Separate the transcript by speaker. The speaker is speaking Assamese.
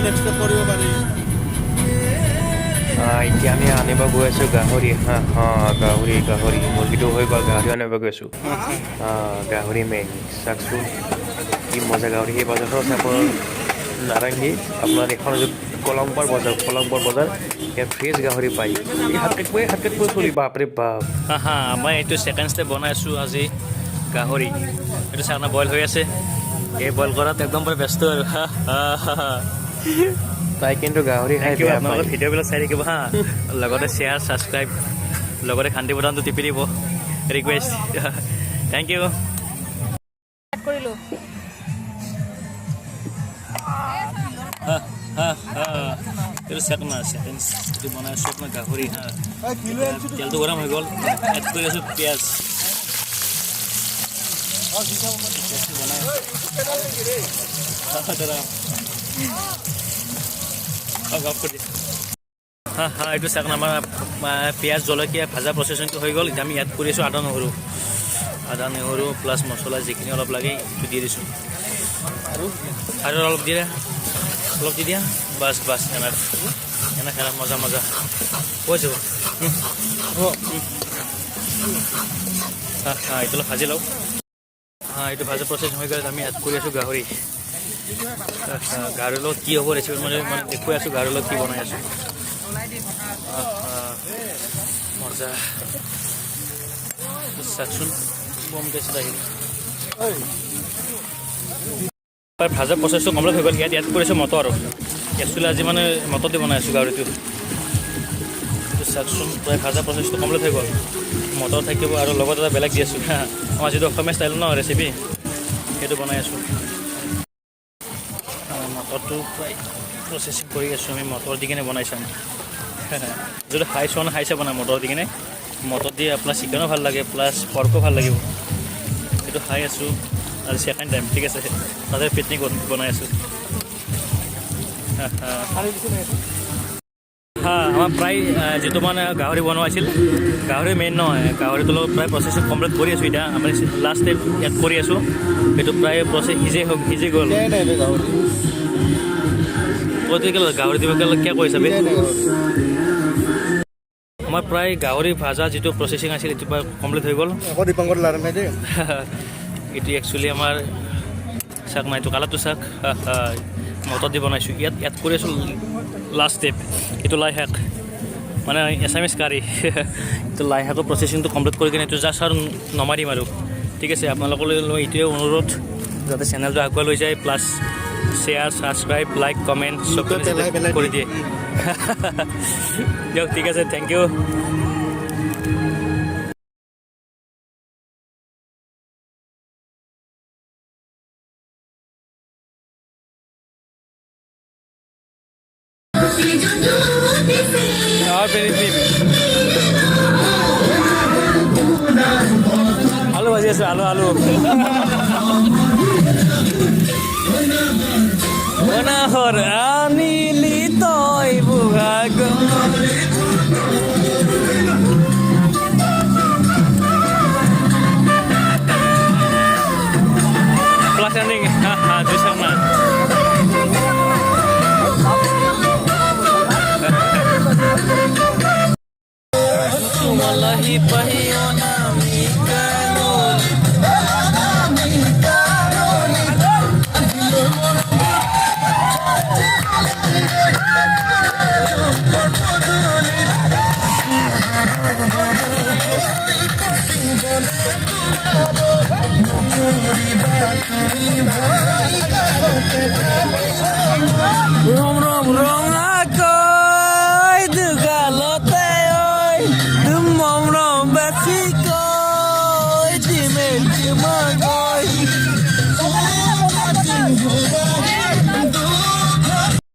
Speaker 1: এক্সপেক্ট কৰিব পাৰি।
Speaker 2: এতিয়া আমি আনিব গৈ আছোঁ গাহৰি। গাহৰি মুৰ্গীটো হৈ গ'ল, গাহৰি আনিব গৈ আছোঁ। গাহৰি মেইন চাওকচোন কি মজা গাহৰি। সেই বজাৰখন আছে আপোনাৰ নাৰেংগী, আপোনাৰ এখন কলম্বৰ বজাৰ, ইয়াত ফ্ৰেছ গাহৰি পায়। এই হাতকেট কৈ চলি বাপৰে বাপ।
Speaker 3: মই এইটো ছেকেণ্ড ষ্টেপ বনাই আছোঁ আজি গাহৰি। এইটো চানা বইল হৈ আছে, এই বইল কৰাত একদম পুৰা ব্যস্ত আৰু।
Speaker 2: তাই কিন্তু গাহৰি খাই বেয়া পায়।
Speaker 3: আপোনালোকে ভিডিঅ'বিলাক চাই থাকিব হা, লগতে শ্বেয়াৰ ছাবস্ক্ৰাইব, লগতে ঘণ্টি বটনটো টিপি দিব, ৰিকুৱেষ্ট। Thank you. এইটো ছেকেণ্ড বনাই আছোঁ আপোনাৰ গাহৰি। তেলটো গৰম হৈ গ'ল, এড কৰি আছোঁ পিঁয়াজ। এইটো চাওক আমাৰ পিঁয়াজ জলকীয়া ভাজা প্ৰচেচিংটো হৈ গ'ল। এতিয়া আমি এড কৰি আছোঁ আদা নহৰু প্লাছ মছলা যিখিনি অলপ লাগে সেইটো দি দিছোঁ। আৰু অলপ দি দিয়া, বাছ এনে খানা মজা হৈ যাব। এইটো অলপ ভাজি লওঁ। এইটো ভাজা প্ৰচেছ হৈ গ'ল, আমি এড কৰি আছোঁ গাহৰি। গাহৰিৰ লগত কি হ'ব ৰেচিপি মানে দেখুৱাই আছোঁ, গাহৰিৰ লগত কি বনাই আছোঁ। মজা চাওকচোন, কম টেষ্ট আহিল। ভাজা প্ৰচেছটো কমপ্লিট হৈ গ'ল। ইয়াত এড কৰিছোঁ মটৰ। একচুৱেলি আজি মানে মটৰ দি বনাই আছোঁ গাহৰিটো। চাওকচোন প্ৰায় ভাজা প্ৰচেছটো কমপ্লিট হৈ গ'ল। মটৰ থাকিব আৰু লগত এটা বেলেগ দি আছোঁ। আমাৰ যিটো অসমীয়া ষ্টাইল ন ৰেচিপি, সেইটো বনাই আছোঁ। মটৰটো প্ৰায় প্ৰচেছিং কৰি আছোঁ আমি, মটৰ দি কিনে বনাই চাম। যদি খাইছে বনাই মটৰ দি কিনে। মটৰ দি আপোনাৰ চিকেনো ভাল লাগে, প্লাছ পৰ্কো ভাল লাগিব। সেইটো খাই আছোঁ আজি ছেকেণ্ড টাইম, ঠিক আছে। তাতে পিকনিক বনাই আছোঁ। আমাৰ প্ৰায় যিটো মানে গাহৰি বনোৱা আছিল, গাহৰি মেইন নহয়, গাহৰিটো লগত প্ৰায় প্ৰচেছ কমপ্লিট কৰি আছোঁ। এতিয়া আমি লাষ্ট ষ্টেপ এড কৰি আছোঁ। সেইটো প্ৰায় প্ৰচেছ সিজি গ'ল। গাহৰি দিব কিয় কৈ চাবি। আমাৰ প্ৰায় গাহৰি ভাজা যিটো প্ৰচেছিং আছিল এইটো প্ৰায় কমপ্লিট হৈ গ'ল। এইটো একচুৱেলি আমাৰ চাক নাই, এইটো কালাৰটো চাক। মটৰ দি বনাইছোঁ। ইয়াত এড কৰি আছোঁ লাষ্ট ষ্টেপ, এইটো লাই শাক, মানে এছামিছ কাৰী। এইটো লাই শাকৰ প্ৰচেছিংটো কমপ্লিট কৰি কিনে এইটো জাষ্ট আৰু নমাই দিম আৰু, ঠিক আছে। আপোনালোকলৈ এইটোৱে অনুৰোধ যাতে চেনেলটো আগুৱাই লৈ যায়, plus share subscribe like comment চব কৰি দিয়ে। দিয়ক, ঠিক আছে, থেংক ইউ। আলু ভাজি আছোঁ, আলু আনিলি তই বুঢ়া প্লাছ এণ্ডিং 2 মান। Malahi pahiona mi kanol